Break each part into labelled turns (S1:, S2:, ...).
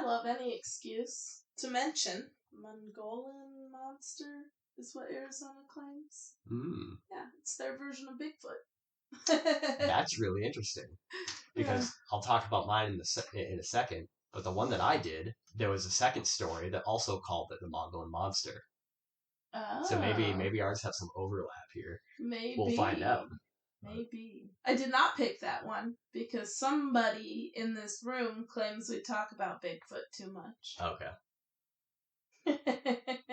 S1: love any excuse to mention Mongolian monster is what Arizona claims. Yeah, it's their version of Bigfoot.
S2: That's really interesting. Because I'll talk about mine in a second. But the one that I did, there was a second story that also called it the Mongolian monster.
S1: Oh.
S2: So maybe ours have some overlap here.
S1: Maybe.
S2: We'll find out.
S1: Maybe. I did not pick that one because somebody in this room claims we talk about Bigfoot too much.
S2: Okay.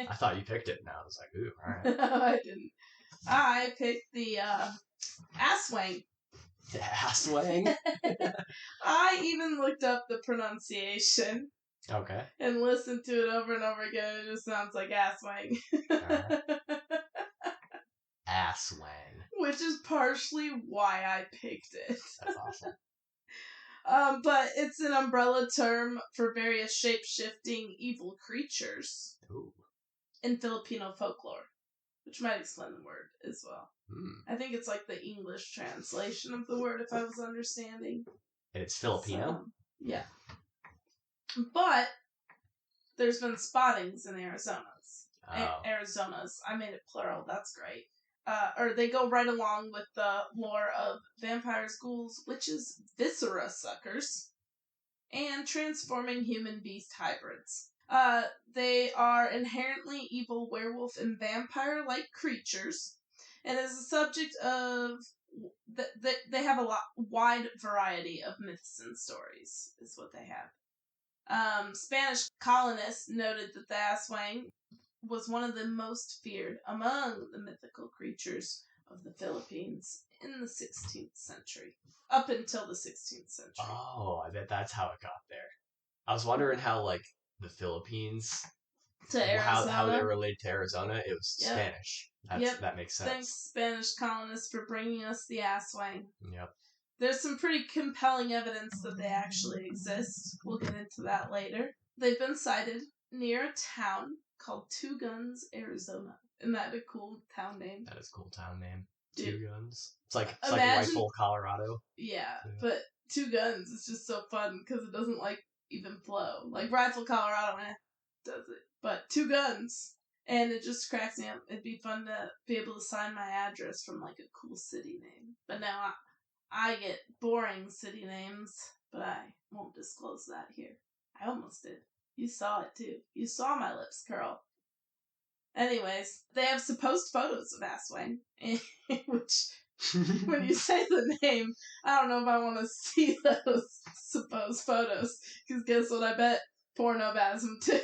S2: I thought you picked it and I was like, ooh, alright.
S1: No, I didn't. I picked the Aswang.
S2: The Aswang?
S1: I even looked up the pronunciation.
S2: Okay.
S1: And listened to it over and over again. It just sounds like Aswang.
S2: Aswang.
S1: Which is partially why I picked it.
S2: That's awesome.
S1: But it's an umbrella term for various shape-shifting evil creatures.
S2: Ooh.
S1: In Filipino folklore. Which might explain the word as well. I think it's like the English translation of the word, if I was understanding.
S2: And it's Filipino?
S1: So, yeah. But there's been spottings in Arizona's. Arizona's. I made it plural. That's great. Or they go right along with the lore of vampires, ghouls, witches, viscera suckers, and transforming human-beast hybrids. They are inherently evil werewolf and vampire-like creatures, and as a subject of... They have a wide variety of myths and stories, is what they have. Spanish colonists noted that the Aswang was one of the most feared among the mythical creatures of the Philippines in the 16th century. Up until the 16th century.
S2: Oh, I bet that's how it got there. I was wondering how, like, the Philippines...
S1: To Arizona.
S2: How they related to Arizona. It was Spanish. That makes sense.
S1: Thanks, Spanish colonists, for bringing us the Aswang.
S2: Yep.
S1: There's some pretty compelling evidence that they actually exist. We'll get into that later. They've been sighted near a town called Two Guns, Arizona. Isn't that a cool town name?
S2: That is a cool town name.
S1: Dude.
S2: 2 Guns. It's like Rifle, Colorado.
S1: Yeah, but 2 Guns is just so fun because it doesn't like even flow. Like Rifle, Colorado, does it. But 2 Guns. And it just cracks me up. It'd be fun to be able to sign my address from like a cool city name. But now I get boring city names, but I won't disclose that here. I almost did. You saw it too. You saw my lips curl. Anyways, they have supposed photos of Aswang, which, when you say the name, I don't know if I want to see those supposed photos, because guess what I bet? Porno has them too.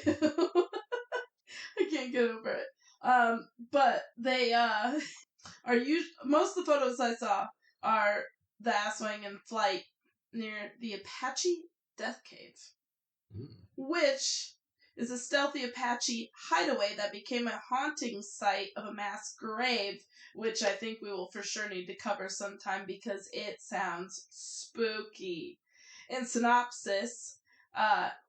S1: I can't get over it. But they are most of the photos I saw are the Aswang in flight near the Apache Death Cave, which is a stealthy Apache hideaway that became a haunting site of a mass grave, which I think we will for sure need to cover sometime because it sounds spooky. In synopsis,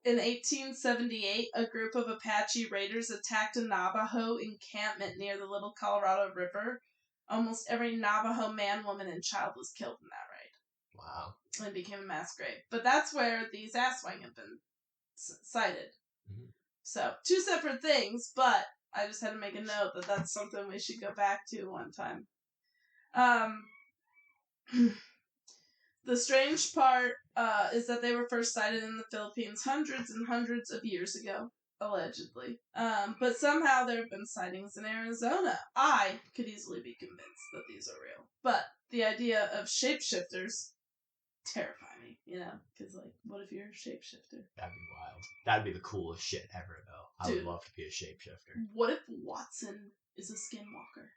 S1: in 1878, a group of Apache raiders attacked a Navajo encampment near the Little Colorado River. Almost every Navajo man, woman, and child was killed in that raid.
S2: Wow.
S1: And it became a mass grave. But that's where these Aswang have been sighted. Mm-hmm. So, 2 separate things, but I just had to make a note that that's something we should go back to one time. The strange part is that they were first sighted in the Philippines hundreds and hundreds of years ago, allegedly. But somehow there have been sightings in Arizona. I could easily be convinced that these are real. But the idea of shapeshifters terrify me, because, what if you're a shapeshifter?
S2: That'd be wild. That'd be the coolest shit ever, though. I would love to be a shapeshifter.
S1: What if Watson is a skinwalker?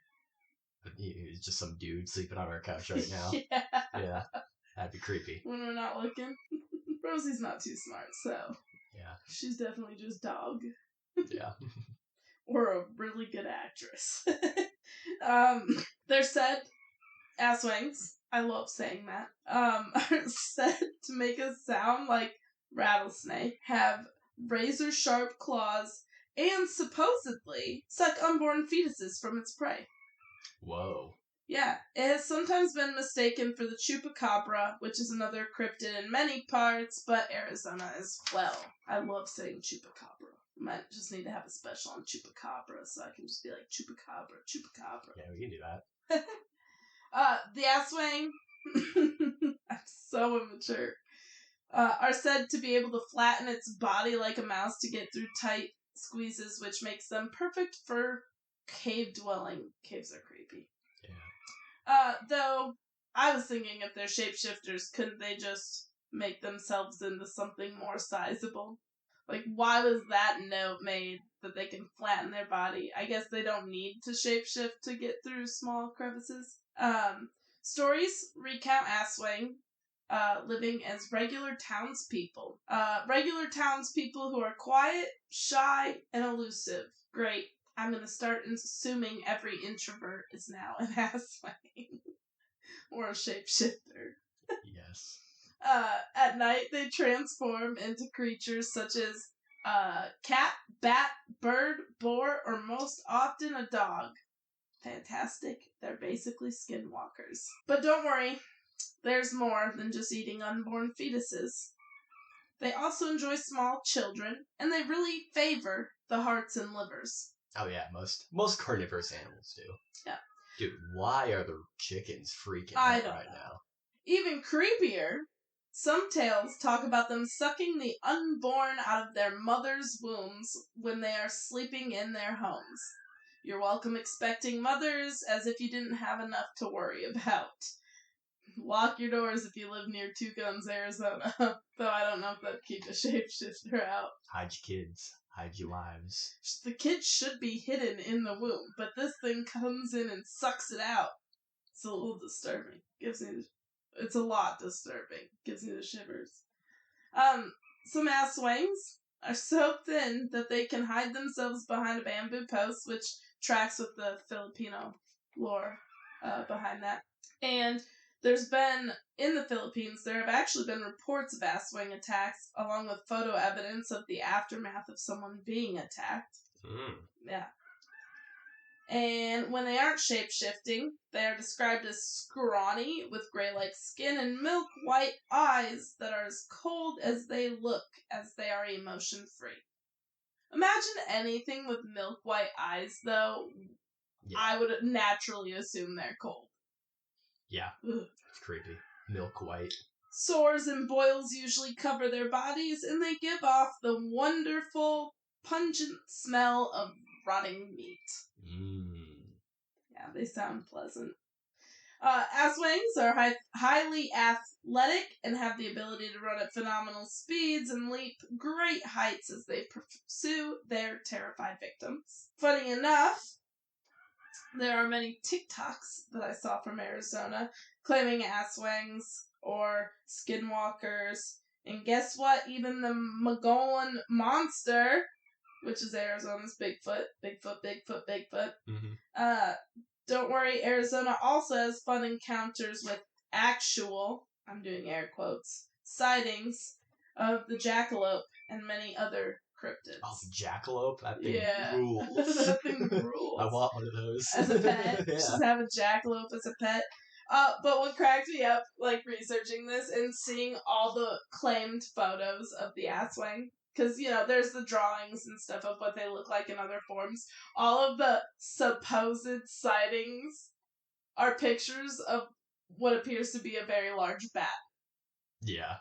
S2: He's just some dude sleeping on our couch right now. Yeah. That'd be creepy.
S1: When we're not looking. Rosie's not too smart, so...
S2: Yeah.
S1: She's definitely just dog.
S2: Yeah.
S1: Or a really good actress. They're said... Aswangs, I love saying that, are said to make a sound like rattlesnake, have razor-sharp claws, and supposedly suck unborn fetuses from its prey.
S2: Whoa.
S1: Yeah, it has sometimes been mistaken for the chupacabra, which is another cryptid in many parts, but Arizona as well. I love saying chupacabra. Might just need to have a special on chupacabra, so I can just be like chupacabra, chupacabra.
S2: Yeah, we can do that.
S1: The Aswang, I'm so immature, are said to be able to flatten its body like a mouse to get through tight squeezes, which makes them perfect for cave dwelling. Caves are creepy.
S2: Yeah.
S1: Though, I was thinking if they're shapeshifters, couldn't they just make themselves into something more sizable? Like, why was that note made that they can flatten their body? I guess they don't need to shapeshift to get through small crevices. Stories recount Aswang living as regular townspeople. Regular townspeople who are quiet, shy, and elusive. Great. I'm going to start assuming every introvert is now an Aswang or a shapeshifter.
S2: Yes.
S1: At night, they transform into creatures such as cat, bat, bird, boar, or most often a dog. Fantastic. They're basically skinwalkers. But don't worry, there's more than just eating unborn fetuses. They also enjoy small children, and they really favor the hearts and livers.
S2: Oh yeah, most carnivorous animals do.
S1: Yeah.
S2: Dude, why are the chickens freaking
S1: I
S2: out
S1: don't
S2: right
S1: know.
S2: now?
S1: Even creepier, some tales talk about them sucking the unborn out of their mother's wombs when they are sleeping in their homes. You're welcome expecting mothers as if you didn't have enough to worry about. Lock your doors if you live near Two Guns, Arizona. Though I don't know if that'd keep a shapeshifter out.
S2: Hide your kids. Hide your wives.
S1: The kids should be hidden in the womb, but this thing comes in and sucks it out. It's a little disturbing. It's a lot disturbing. Gives me the shivers. Some Aswangs are so thin that they can hide themselves behind a bamboo post, which tracks with the Filipino lore behind that. And there's been, in the Philippines, there have actually been reports of Aswang attacks, along with photo evidence of the aftermath of someone being attacked. Yeah. And when they aren't shape-shifting, they are described as scrawny, with gray-like skin and milk-white eyes that are as cold as they look, as they are emotion-free. Imagine anything with milk-white eyes, though. Yeah. I would naturally assume they're cold.
S2: Yeah, it's creepy. Milk white.
S1: Sores and boils usually cover their bodies, and they give off the wonderful, pungent smell of rotting meat. Yeah, they sound pleasant. Aswangs are highly athletic and have the ability to run at phenomenal speeds and leap great heights as they pursue their terrified victims. Funny enough, there are many TikToks that I saw from Arizona claiming Aswangs or skinwalkers. And guess what? Even the Mogollon Monster, which is Arizona's Bigfoot. Mm-hmm. Don't worry, Arizona also has fun encounters with actual, I'm doing air quotes, sightings of the jackalope and many other cryptids.
S2: Oh, the jackalope? That thing rules.
S1: That thing rules.
S2: I want one of those.
S1: As a pet. Yeah. Just have a jackalope as a pet. But what cracked me up, like, researching this and seeing all the claimed photos of the Aswang, because, you know, there's the drawings and stuff of what they look like in other forms. All of the supposed sightings are pictures of what appears to be a very large bat.
S2: Yeah.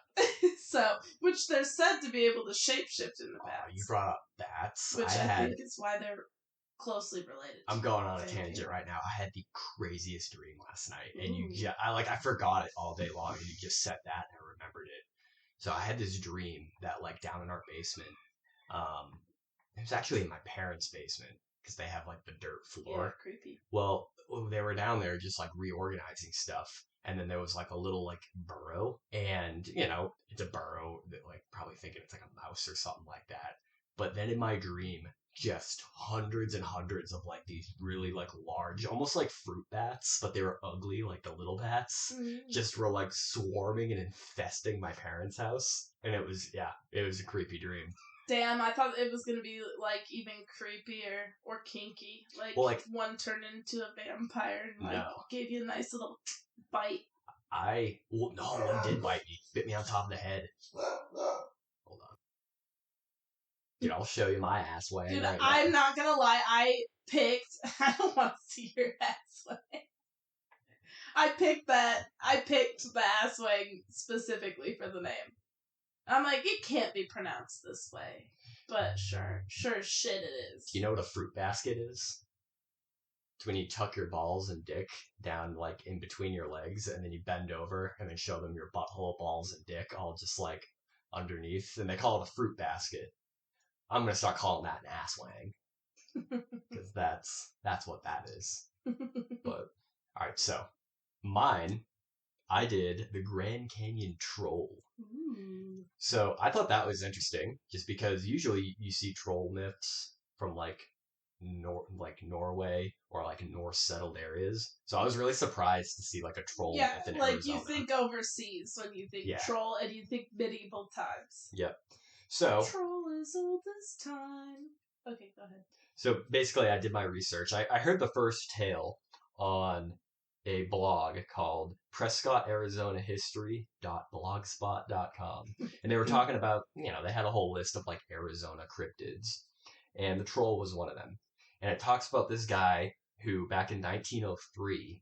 S1: So, which they're said to be able to shapeshift into bats.
S2: You brought up bats.
S1: Which I think is why they're closely related.
S2: I'm going on a tangent right now. I had the craziest dream last night, and I forgot it all day long, and you just said that, and I remembered it. So I had this dream that, like, down in our basement, it was actually in my parents' basement, because they have, like, the dirt floor.
S1: Yeah, creepy.
S2: Well, they were down there just, like, reorganizing stuff, and then there was, like, a little, like, burrow, and, you know, it's a burrow that, like, probably thinking it's like a mouse or something like that. But then in my dream, just hundreds and hundreds of like these really like large, almost like fruit bats, but they were ugly, like the little bats, just were like swarming and infesting my parents' house. And it was a creepy dream.
S1: Damn, I thought it was gonna be like even creepier or kinky. Like,
S2: well, like
S1: one turned into a vampire and like
S2: no.
S1: gave you a nice little bite.
S2: No, one did bite me. Bit me on top of the head. Hold on. Dude, I'll show you my ass way.
S1: Dude,
S2: right
S1: I'm
S2: now.
S1: not gonna lie, I don't want to see your ass way. I picked the Aswang specifically for the name. I'm like, it can't be pronounced this way. But sure as shit it is.
S2: Do you know what a fruit basket is? It's when you tuck your balls and dick down like in between your legs and then you bend over and then show them your butthole, balls, and dick all just like underneath. And they call it a fruit basket. I'm going to start calling that an asswang. Because that's what that is. But, alright, so mine, I did the Grand Canyon Troll.
S1: Ooh.
S2: So I thought that was interesting, just because usually you see troll myths from like Norway or like Norse settled areas. So I was really surprised to see like a troll myth in
S1: like
S2: Arizona.
S1: you think overseas when you think troll, and you think medieval times.
S2: Yep. So
S1: troll is old as time. Okay, go ahead.
S2: So basically, I did my research. I heard the first tale on a blog called PrescottArizonaHistory.blogspot.com. And they were talking about, they had a whole list of like Arizona cryptids. And the troll was one of them. And it talks about this guy who back in 1903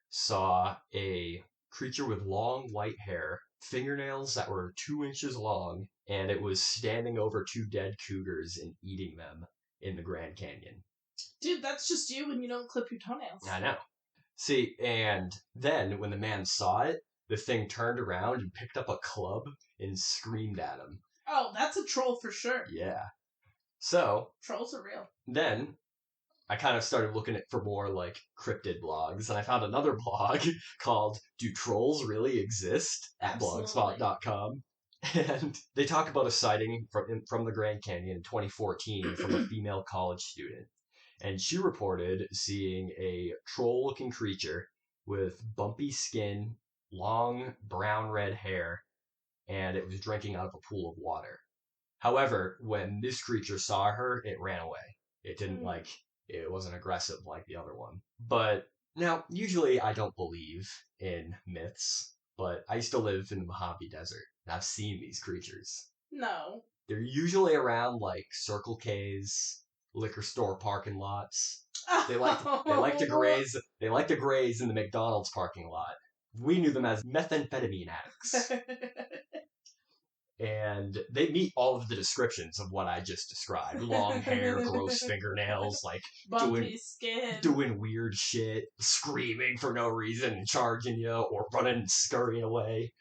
S2: saw a creature with long white hair, fingernails that were 2 inches long, and it was standing over 2 dead cougars and eating them in the Grand Canyon.
S1: Dude, that's just you when you don't clip your toenails.
S2: I know. See, and then when the man saw it, the thing turned around and picked up a club and screamed at him.
S1: Oh, that's a troll for sure.
S2: Yeah. So
S1: trolls are real.
S2: Then I kind of started looking for more like cryptid blogs, and I found another blog called "Do Trolls Really Exist?" at blogspot.com. And they talk about a sighting from the Grand Canyon in 2014 from a female college student. And she reported seeing a troll-looking creature with bumpy skin, long brown-red hair, and it was drinking out of a pool of water. However, when this creature saw her, it ran away. It didn't it wasn't aggressive like the other one. But now, usually I don't believe in myths, but I used to live in the Mojave Desert. And I've seen these creatures.
S1: No.
S2: They're usually around like Circle K's, liquor store parking lots. They like to graze in the McDonald's parking lot. We knew them as methamphetamine addicts. And they meet all of the descriptions of what I just described. Long hair, gross fingernails, like
S1: bumpy skin,
S2: doing weird shit, screaming for no reason and charging you, or running and scurrying away.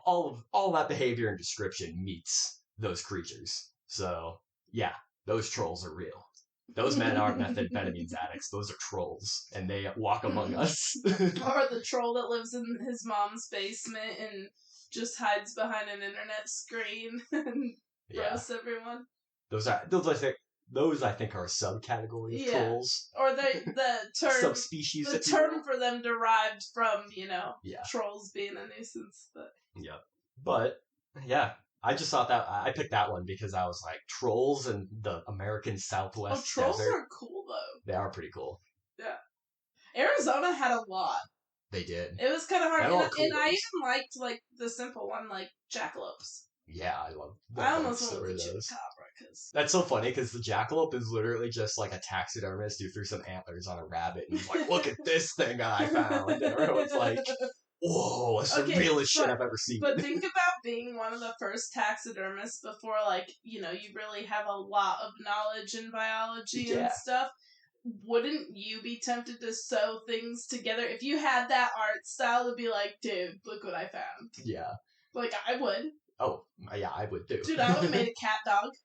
S2: All that behavior and description meets those creatures. So, yeah, those trolls are real. Those men aren't methamphetamines addicts. Those are trolls, and they walk among us.
S1: Or the troll that lives in his mom's basement and just hides behind an internet screen and roasts everyone.
S2: Those I think are a subcategory of trolls.
S1: Or the term
S2: subspecies.
S1: The term for them derived from trolls being a nuisance.
S2: But yeah, I just thought that I picked that one because I was like trolls in the American Southwest.
S1: Trolls
S2: desert.
S1: are cool though.
S2: They are pretty cool.
S1: Yeah, Arizona had a lot.
S2: They did.
S1: It was kind of hard, and I even liked like the simple one, like jackalopes.
S2: Yeah, I love.
S1: I almost went with the chupacabra because
S2: that's so funny because the jackalope is literally just like a taxidermist who threw some antlers on a rabbit and was like, "Look at this thing I found," and everyone's like, "Whoa, it's the realest shit I've ever seen."
S1: But think about being one of the first taxidermists before, you really have a lot of knowledge in biology and stuff. Wouldn't you be tempted to sew things together if you had that art style to be like, dude, look what I found?
S2: Yeah.
S1: I would.
S2: Oh, yeah, I would too.
S1: Dude, I would have made a cat dog.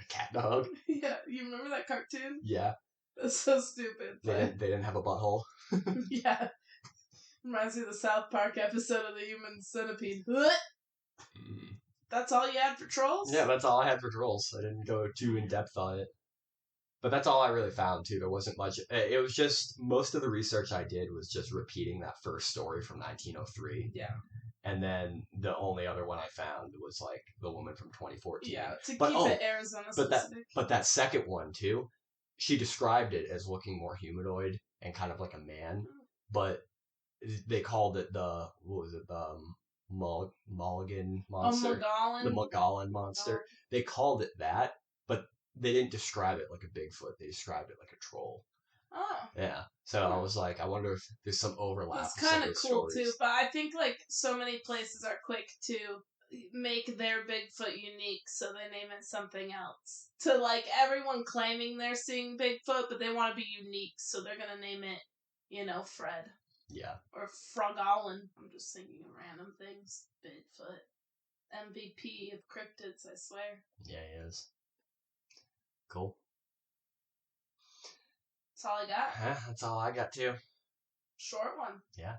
S2: A cat dog?
S1: Yeah, you remember that cartoon?
S2: Yeah.
S1: That's so stupid.
S2: They didn't have a butthole?
S1: Yeah. Reminds me of the South Park episode of the Human Centipede. That's all you had for trolls?
S2: Yeah, that's all I had for trolls. I didn't go too in depth on it. But that's all I really found too. There wasn't much. It was just most of the research I did was just repeating that first story from 1903.
S1: Yeah.
S2: And then the only other one I found was like the woman from 2014.
S1: Yeah, to
S2: but,
S1: keep it Arizona specific.
S2: But that second one too, she described it as looking more humanoid and kind of like a man. But they called it the Mulligan monster, the Magellan monster. They called it that, but they didn't describe it like a Bigfoot. They described it like a troll.
S1: Oh.
S2: Yeah. So I was like, I wonder if there's some overlap.
S1: It's kind of cool too, but I think like so many places are quick to make their Bigfoot unique, so they name it something else. To like everyone claiming they're seeing Bigfoot, but they want to be unique, so they're gonna name it, Fred.
S2: Yeah.
S1: Or Frogolin. I'm just thinking of random things. Bigfoot. MVP of cryptids, I swear.
S2: Yeah, he is. Cool.
S1: That's all I got.
S2: That's all I got too.
S1: Short one.
S2: Yeah.